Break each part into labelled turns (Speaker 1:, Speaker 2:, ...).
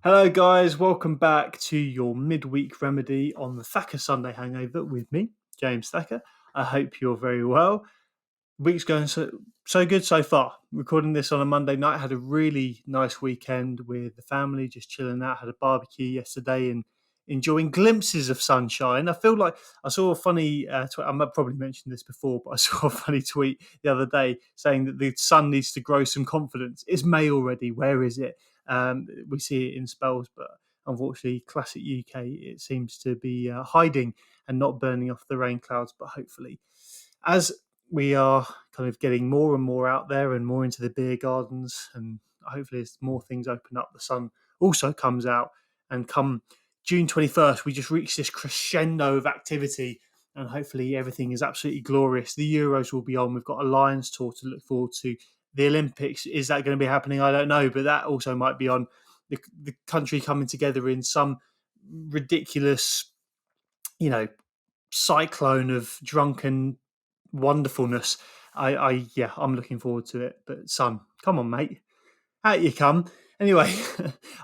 Speaker 1: Hello, guys. Welcome back to your midweek remedy on the Thacker Sunday Hangover with me, James Thacker. I hope you're very well. Week's going so good so far. Recording this on a Monday night, had a really nice weekend with the family, just chilling out. Had a barbecue yesterday and enjoying glimpses of sunshine. I feel like I saw a funny tweet. I might probably mentioned this before, but I saw a funny tweet the other day saying that the sun needs to grow some confidence. It's May already. Where is it? We see it in spells, but unfortunately, classic UK, it seems to be hiding and not burning off the rain clouds. But hopefully, as we are kind of getting more and more out there and more into the beer gardens, and hopefully as more things open up, the sun also comes out, and come June 21st we just reach this crescendo of activity, and hopefully everything is absolutely glorious. The Euros will be on, we've got a Lions tour to look forward to. The Olympics, is that going to be happening? I don't know, but that also might be on. The country coming together in some ridiculous, cyclone of drunken wonderfulness. I'm looking forward to it. But son, come on, mate, out you come. Anyway,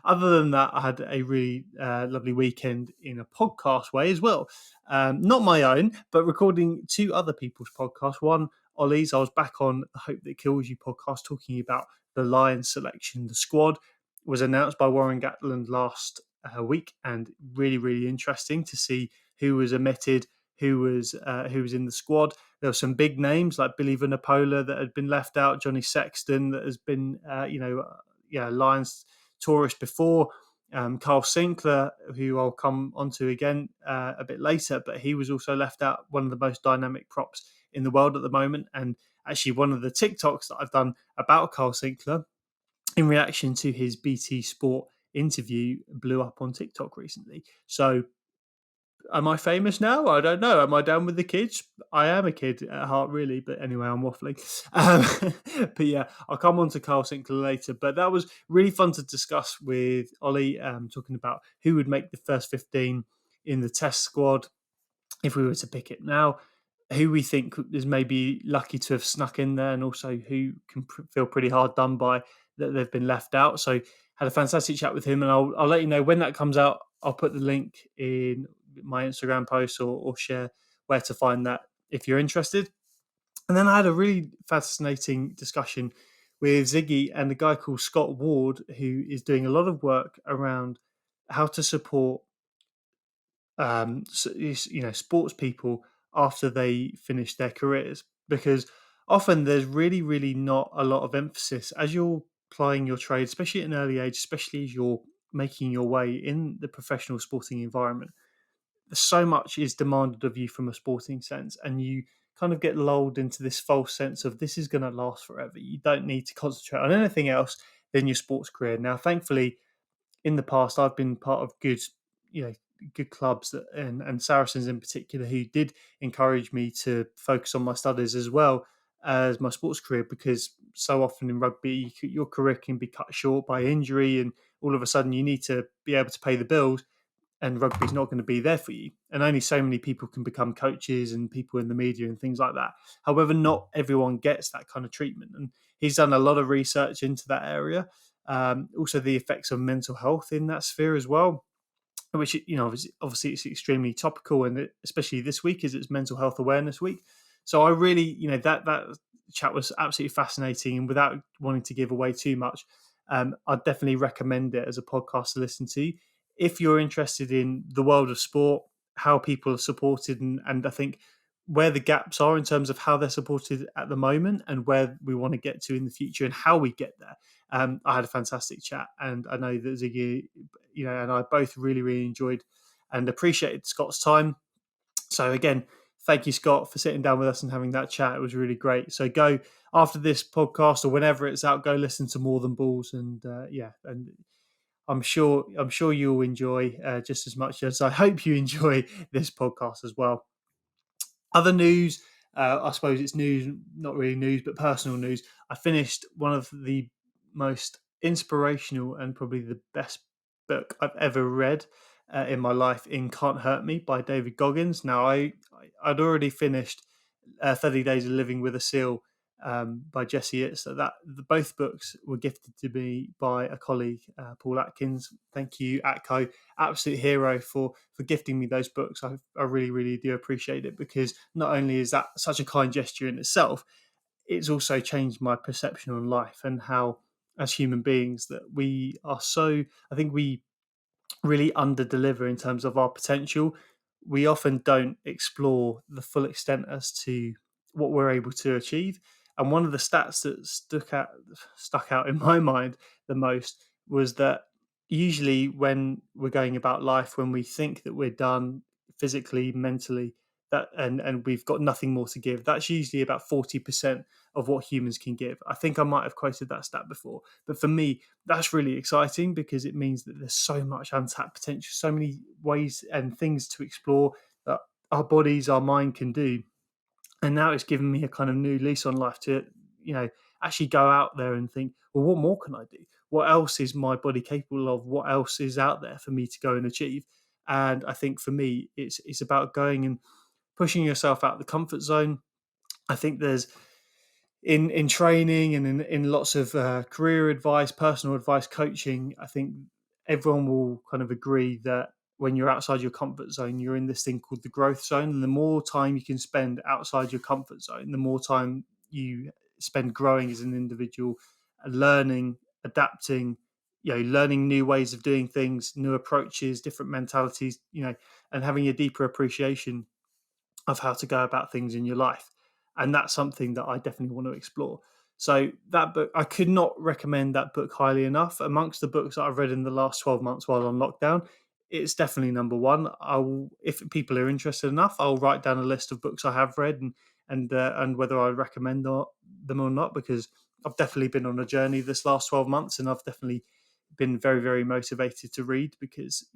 Speaker 1: other than that, I had a really lovely weekend in a podcast way as well. Not my own, but recording two other people's podcasts. One, Ollie's. I was back on the Hope That Kills You podcast talking about the Lions selection. The squad was announced by Warren Gatland last week, and really, really interesting to see who was omitted, who was in the squad. There were some big names like Billy Vanapola that had been left out, Johnny Sexton that has been, Lions tourist before, Kyle Sinckler, who I'll come onto again a bit later, but he was also left out, one of the most dynamic props in the world at the moment. And actually one of the TikToks that I've done about Kyle Sinckler in reaction to his BT Sport interview blew up on TikTok recently. So am I famous now? I don't know. Am I down with the kids? I am a kid at heart, really. But anyway, I'm waffling. But yeah, I'll come on to Kyle Sinckler later. But that was really fun to discuss with Ollie, talking about who would make the first 15 in the test squad if we were to pick it now, who we think is maybe lucky to have snuck in there, and also who can feel pretty hard done by that they've been left out. So had a fantastic chat with him, and I'll let you know when that comes out. I'll put the link in my Instagram post or share where to find that if you're interested. And then I had a really fascinating discussion with Sigi and a guy called Scott Ward, who is doing a lot of work around how to support sports people after they finish their careers, because often there's really, really not a lot of emphasis as you're plying your trade, especially at an early age, especially as you're making your way in the professional sporting environment. So much is demanded of you from a sporting sense, and you kind of get lulled into this false sense of this is going to last forever. You don't need to concentrate on anything else than your sports career. Now, thankfully, in the past, I've been part of good clubs and Saracens in particular, who did encourage me to focus on my studies as well as my sports career, because so often in rugby, your career can be cut short by injury, and all of a sudden you need to be able to pay the bills, and rugby's not going to be there for you. And only so many people can become coaches and people in the media and things like that. However, not everyone gets that kind of treatment. And he's done a lot of research into that area. Also, the effects of mental health in that sphere as well, which, obviously it's extremely topical, and especially this week as it's Mental Health Awareness Week. So I really, that chat was absolutely fascinating. And without wanting to give away too much, I'd definitely recommend it as a podcast to listen to if you're interested in the world of sport, how people are supported, and I think where the gaps are in terms of how they're supported at the moment and where we want to get to in the future and how we get there. I had a fantastic chat, and I know that Sigi, and I both really, really enjoyed and appreciated Scott's time. So again, thank you, Scott, for sitting down with us and having that chat. It was really great. So go after this podcast or whenever it's out, go listen to More Than Balls, and and I'm sure you'll enjoy just as much as I hope you enjoy this podcast as well. Other news, I suppose it's news, not really news, but personal news. I finished one of the most inspirational and probably the best book I've ever read in my life, in Can't Hurt Me by David Goggins. Now, I'd already finished 30 Days of Living with a SEAL by Jesse Itzler. Both books were gifted to me by a colleague, Paul Atkins. Thank you, Atco, absolute hero for gifting me those books. I really, really do appreciate it, because not only is that such a kind gesture in itself, it's also changed my perception on life and how, as human beings, that we are so. I think we really under deliver in terms of our potential. We often don't explore the full extent as to what we're able to achieve. And one of the stats that stuck out in my mind the most was that usually when we're going about life, when we think that we're done physically, mentally, and we've got nothing more to give, that's usually about 40% of what humans can give. I think I might have quoted that stat before, but for me, that's really exciting, because it means that there's so much untapped potential, so many ways and things to explore that our bodies, our mind can do. And now it's given me a kind of new lease on life to, you know, actually go out there and think, well, what more can I do? What else is my body capable of? What else is out there for me to go and achieve? And I think for me, it's about going and pushing yourself out of the comfort zone. I think there's in training and in lots of career advice, personal advice, coaching, I think everyone will kind of agree that when you're outside your comfort zone, you're in this thing called the growth zone. And the more time you can spend outside your comfort zone, the more time you spend growing as an individual, learning, adapting, learning new ways of doing things, new approaches, different mentalities, and having a deeper appreciation of how to go about things in your life. And that's something that I definitely want to explore. So that book, I could not recommend that book highly enough. Amongst the books that I've read in the last 12 months while on lockdown, it's definitely number one. If people are interested enough, I'll write down a list of books I have read and whether I recommend them or not, because I've definitely been on a journey this last 12 months, and I've definitely been very, very motivated to read, because,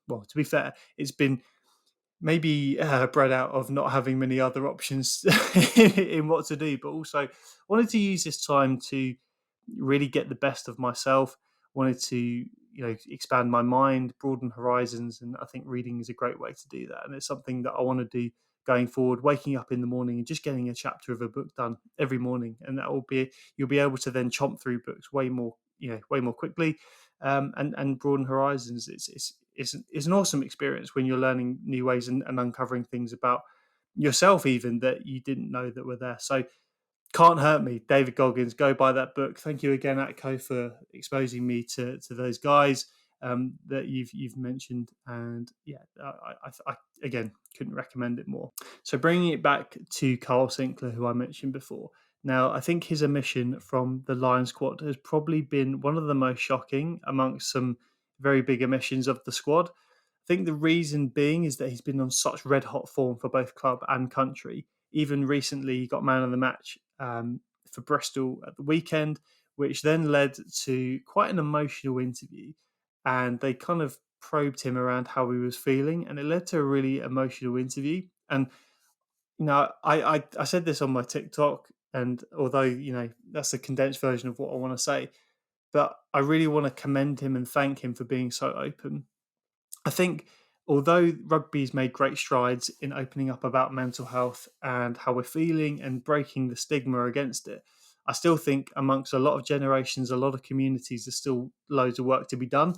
Speaker 1: well, to be fair, it's been maybe bred out of not having many other options in what to do, but also wanted to use this time to really get the best of myself. Wanted to expand my mind, broaden horizons, and I think reading is a great way to do that. And it's something that I want to do going forward. Waking up in the morning and just getting a chapter of a book done every morning, and that will be you'll be able to then chomp through books way more quickly, and broaden horizons. It's an awesome experience when you're learning new ways and uncovering things about yourself even that you didn't know that were there. So Can't Hurt Me, David Goggins. Go buy that book. Thank you again, Atco, for exposing me to those guys that you've mentioned. And yeah, I again couldn't recommend it more. So bringing it back to Kyle Sinckler, who I mentioned before. Now, I think his omission from the Lion squad has probably been one of the most shocking amongst some very big omissions of the squad. I think the reason being is that he's been on such red hot form for both club and country. Even recently, he got man of the match for Bristol at the weekend, which then led to quite an emotional interview. And they kind of probed him around how he was feeling, and it led to a really emotional interview. And I said this on my TikTok, and although that's a condensed version of what I want to say, but I really want to commend him and thank him for being so open. I think although rugby's made great strides in opening up about mental health and how we're feeling and breaking the stigma against it, I still think amongst a lot of generations, a lot of communities, there's still loads of work to be done.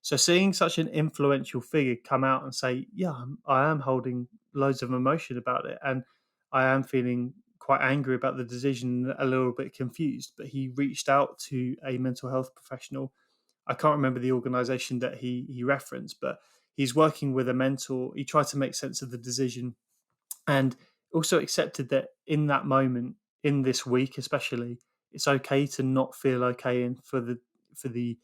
Speaker 1: So seeing such an influential figure come out and say, yeah, I am holding loads of emotion about it, and I am feeling quite angry about the decision, a little bit confused, but he reached out to a mental health professional. I can't remember the organization that he referenced, but he's working with a mentor. He tried to make sense of the decision, and also accepted that in that moment, in this week especially, it's okay to not feel okay, and for the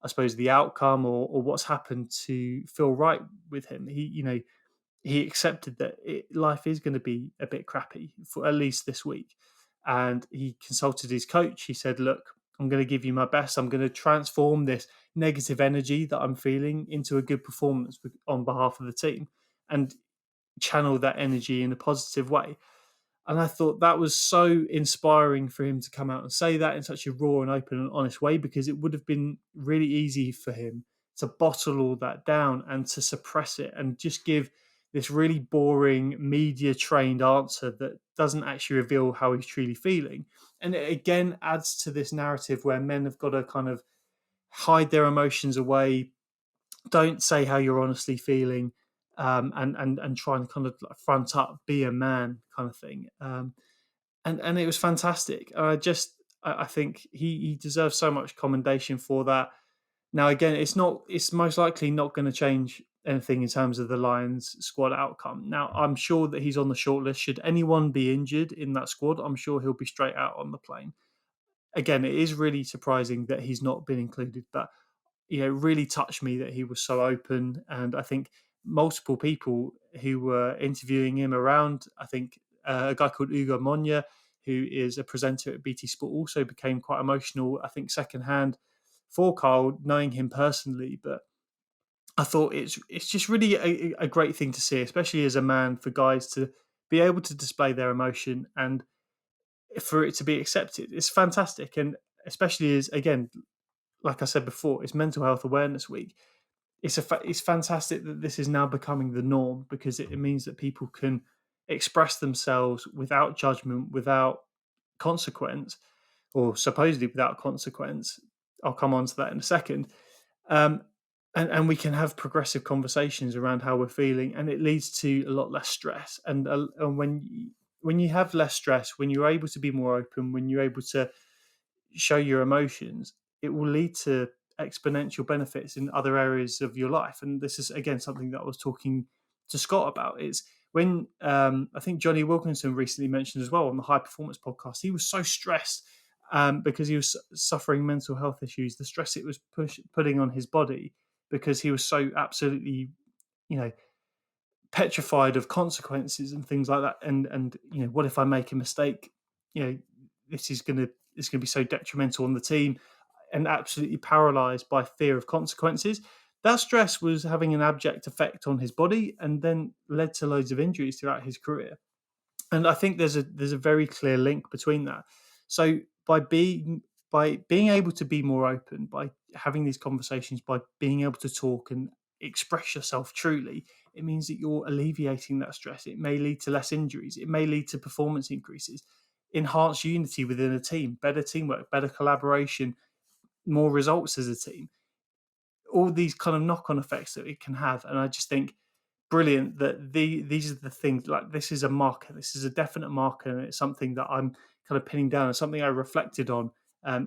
Speaker 1: I suppose the outcome or what's happened to feel right with him. He accepted that life is going to be a bit crappy for at least this week. And he consulted his coach. He said, look, I'm going to give you my best. I'm going to transform this negative energy that I'm feeling into a good performance on behalf of the team and channel that energy in a positive way. And I thought that was so inspiring for him to come out and say that in such a raw and open and honest way, because it would have been really easy for him to bottle all that down and to suppress it and just give this really boring media trained answer that doesn't actually reveal how he's truly feeling. And it again adds to this narrative where men have got to kind of hide their emotions away, don't say how you're honestly feeling, and try and kind of like front up, be a man kind of thing. And it was fantastic. I think he deserves so much commendation for that. Now, again, it's most likely not going to change anything in terms of the Lions squad outcome. Now, I'm sure that he's on the shortlist. Should anyone be injured in that squad, I'm sure he'll be straight out on the plane. Again, it is really surprising that he's not been included, but it really touched me that he was so open. And I think multiple people who were interviewing him around, I think a guy called Ugo Monya, who is a presenter at BT Sport, also became quite emotional, I think secondhand for Kyle, knowing him personally. But I thought it's just really a great thing to see, especially as a man, for guys to be able to display their emotion and for it to be accepted. It's fantastic. And especially as, again, like I said before, it's Mental Health Awareness Week. It's fantastic that this is now becoming the norm, because it means that people can express themselves without judgment, without consequence, or supposedly without consequence. I'll come on to that in a second. Um, and we can have progressive conversations around how we're feeling, and it leads to a lot less stress. And when you have less stress, when you're able to be more open, when you're able to show your emotions, it will lead to exponential benefits in other areas of your life. And this is again something that I was talking to Scott about. Is when I think Johnny Wilkinson recently mentioned as well on the High Performance podcast, he was so stressed because he was suffering mental health issues. The stress it was putting on his body, because he was so absolutely, you know, petrified of consequences and things like that. And what if I make a mistake? You know, this is gonna it's gonna be so detrimental on the team, and absolutely paralyzed by fear of consequences. That stress was having an abject effect on his body, and then led to loads of injuries throughout his career. And I think there's a very clear link between that. So by being able to be more open, by having these conversations, by being able to talk and express yourself truly, it means that you're alleviating that stress. It may lead to less injuries. It may lead to performance increases, enhanced unity within a team, better teamwork, better collaboration, more results as a team. All these kind of knock-on effects that it can have. And I just think brilliant that these are the things. Like, this is a marker, this is a definite marker, and it's something that I'm kind of pinning down, and something I reflected on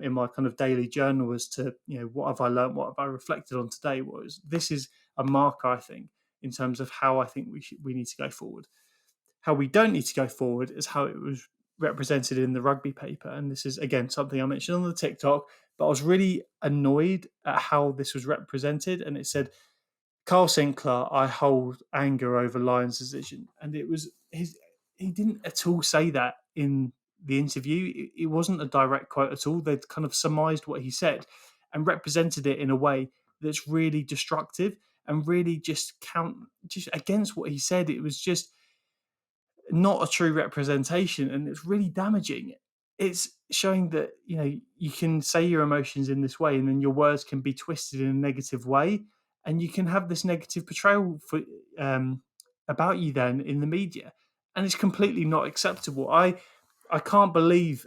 Speaker 1: in my kind of daily journal, as to what have I learned, what have I reflected on today. Was this is a marker, I think, in terms of how I think we need to go forward. How we don't need to go forward is how it was represented in the rugby paper. And this is, again, something I mentioned on the TikTok, but I was really annoyed at how this was represented. And it said, Kyle Sinckler, I hold anger over Lyons' decision. And it was he didn't at all say that in the interview. It wasn't a direct quote at all. They'd kind of surmised what he said and represented it in a way that's really destructive and really just against what he said. It was just not a true representation, and it's really damaging. It's showing that you can say your emotions in this way, and then your words can be twisted in a negative way, and you can have this negative portrayal about you then in the media, and it's completely not acceptable. I can't believe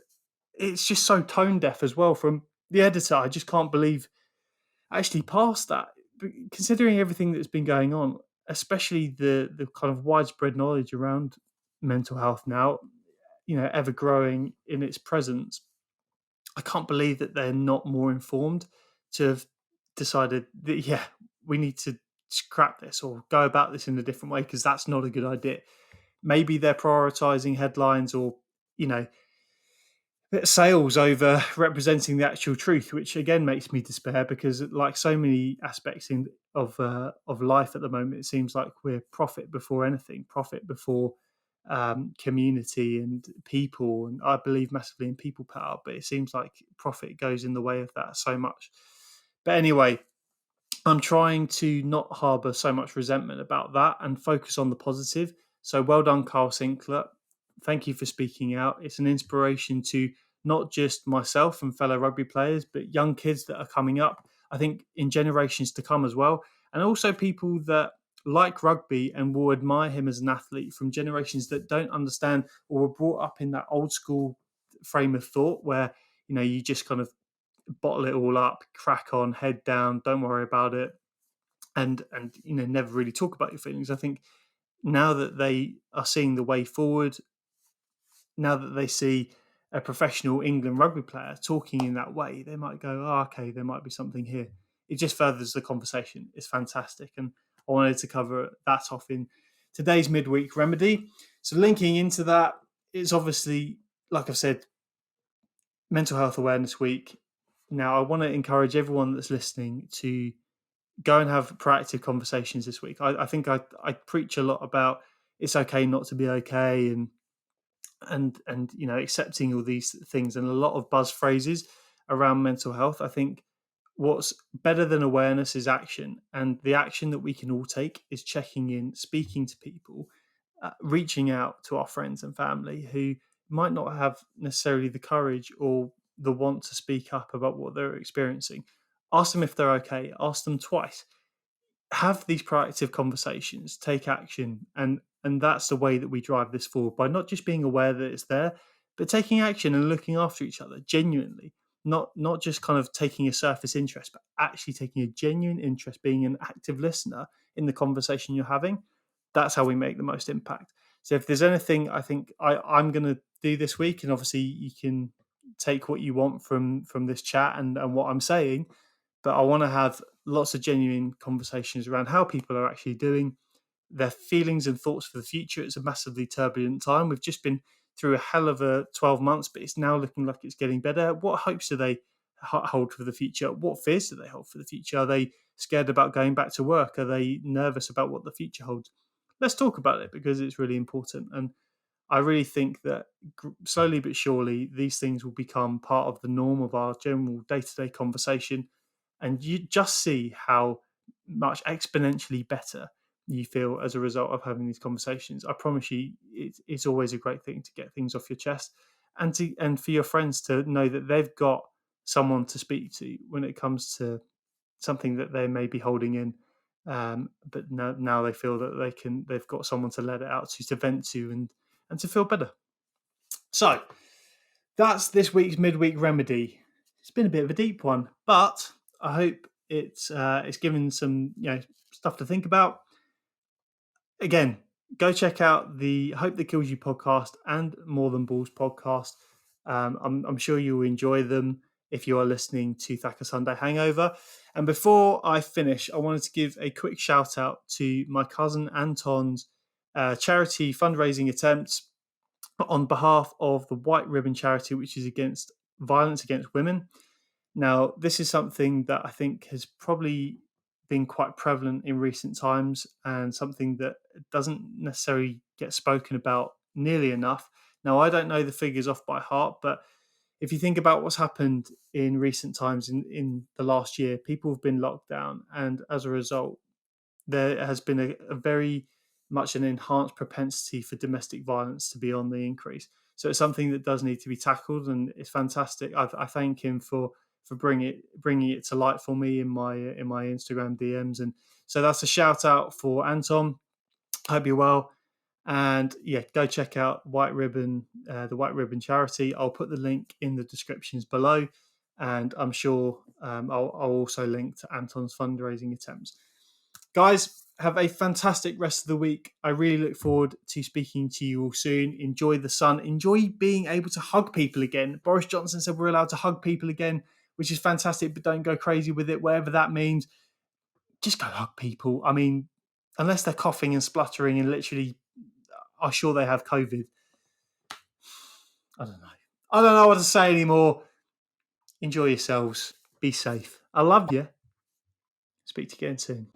Speaker 1: it's just so tone deaf as well from the editor. I just can't believe actually passed that, considering everything that's been going on, especially the kind of widespread knowledge around mental health now, ever growing in its presence. I can't believe that they're not more informed to have decided that, yeah, we need to scrap this or go about this in a different way, because that's not a good idea. Maybe they're prioritizing headlines or, sales over representing the actual truth, which again makes me despair, because like so many aspects of life at the moment, it seems like we're profit before anything, profit before community and people. And I believe massively in people power, but it seems like profit goes in the way of that so much. But anyway, I'm trying to not harbour so much resentment about that and focus on the positive. So well done, Kyle Sinckler. Thank you for speaking out. It's an inspiration to not just myself and fellow rugby players, but young kids that are coming up, I think, in generations to come as well. And also people that like rugby and will admire him as an athlete from generations that don't understand or were brought up in that old school frame of thought where, you just kind of bottle it all up, crack on, head down, don't worry about it, and never really talk about your feelings. I think now that they are seeing the way forward, now that they see a professional England rugby player talking in that way, they might go, oh, okay, there might be something here. It just furthers the conversation. It's fantastic. And I wanted to cover that off in today's midweek remedy. So linking into that, it's obviously, like I've said, Mental Health Awareness Week. Now, I want to encourage everyone that's listening to go and have proactive conversations this week. I think I preach a lot about it's okay not to be okay, and accepting all these things, and a lot of buzz phrases around mental health. I think what's better than awareness is action, and the action that we can all take is checking in, speaking to people, reaching out to our friends and family who might not have necessarily the courage or the want to speak up about what they're experiencing. Ask them if they're okay. Ask them twice. Have these proactive conversations, take action, and that's the way that we drive this forward, by not just being aware that it's there, but taking action and looking after each other genuinely. Not just kind of taking a surface interest, but actually taking a genuine interest, being an active listener in the conversation you're having. That's how we make the most impact. So if there's anything I think I'm going to do this week, and obviously you can take what you want from this chat and what I'm saying, but I want to have lots of genuine conversations around how people are actually doing, their feelings and thoughts for the future. It's a massively turbulent time. We've just been through a hell of a 12 months, but it's now looking like it's getting better. What hopes do they hold for the future? What fears do they hold for the future? Are they scared about going back to work? Are they nervous about what the future holds? Let's talk about it, because it's really important. And I really think that slowly but surely these things will become part of the norm of our general day-to-day conversation, and you just see how much exponentially better you feel as a result of having these conversations. I promise you, it's always a great thing to get things off your chest, and for your friends to know that they've got someone to speak to when it comes to something that they may be holding in. But now they feel that they've got someone to let it out to vent to, and to feel better. So that's this week's midweek remedy. It's been a bit of a deep one, but I hope it's given some stuff to think about. Again, go check out the Hope That Kills You podcast and More Than Balls podcast. I'm sure you'll enjoy them if you are listening to Thacker Sunday Hangover. And before I finish, I wanted to give a quick shout out to my cousin Anton's charity fundraising attempts on behalf of the White Ribbon Charity, which is against violence against women. Now, this is something that I think has probably been quite prevalent in recent times, and something that doesn't necessarily get spoken about nearly enough. Now, I don't know the figures off by heart, but if you think about what's happened in recent times in the last year, people have been locked down, and as a result, there has been a very much an enhanced propensity for domestic violence to be on the increase. So it's something that does need to be tackled, and it's fantastic. I thank him for bringing it to light for me in my Instagram DMs, and so that's a shout out for Anton. Hope you're well, and yeah, go check out White Ribbon, the White Ribbon charity. I'll put the link in the descriptions below, and I'm sure I'll also link to Anton's fundraising attempts. Guys, have a fantastic rest of the week. I really look forward to speaking to you all soon. Enjoy the sun. Enjoy being able to hug people again. Boris Johnson said we're allowed to hug people again, which is fantastic, but don't go crazy with it, whatever that means. Just go hug people. I mean, unless they're coughing and spluttering and literally are sure they have COVID. I don't know. I don't know what to say anymore. Enjoy yourselves. Be safe. I love you. Speak to you again soon.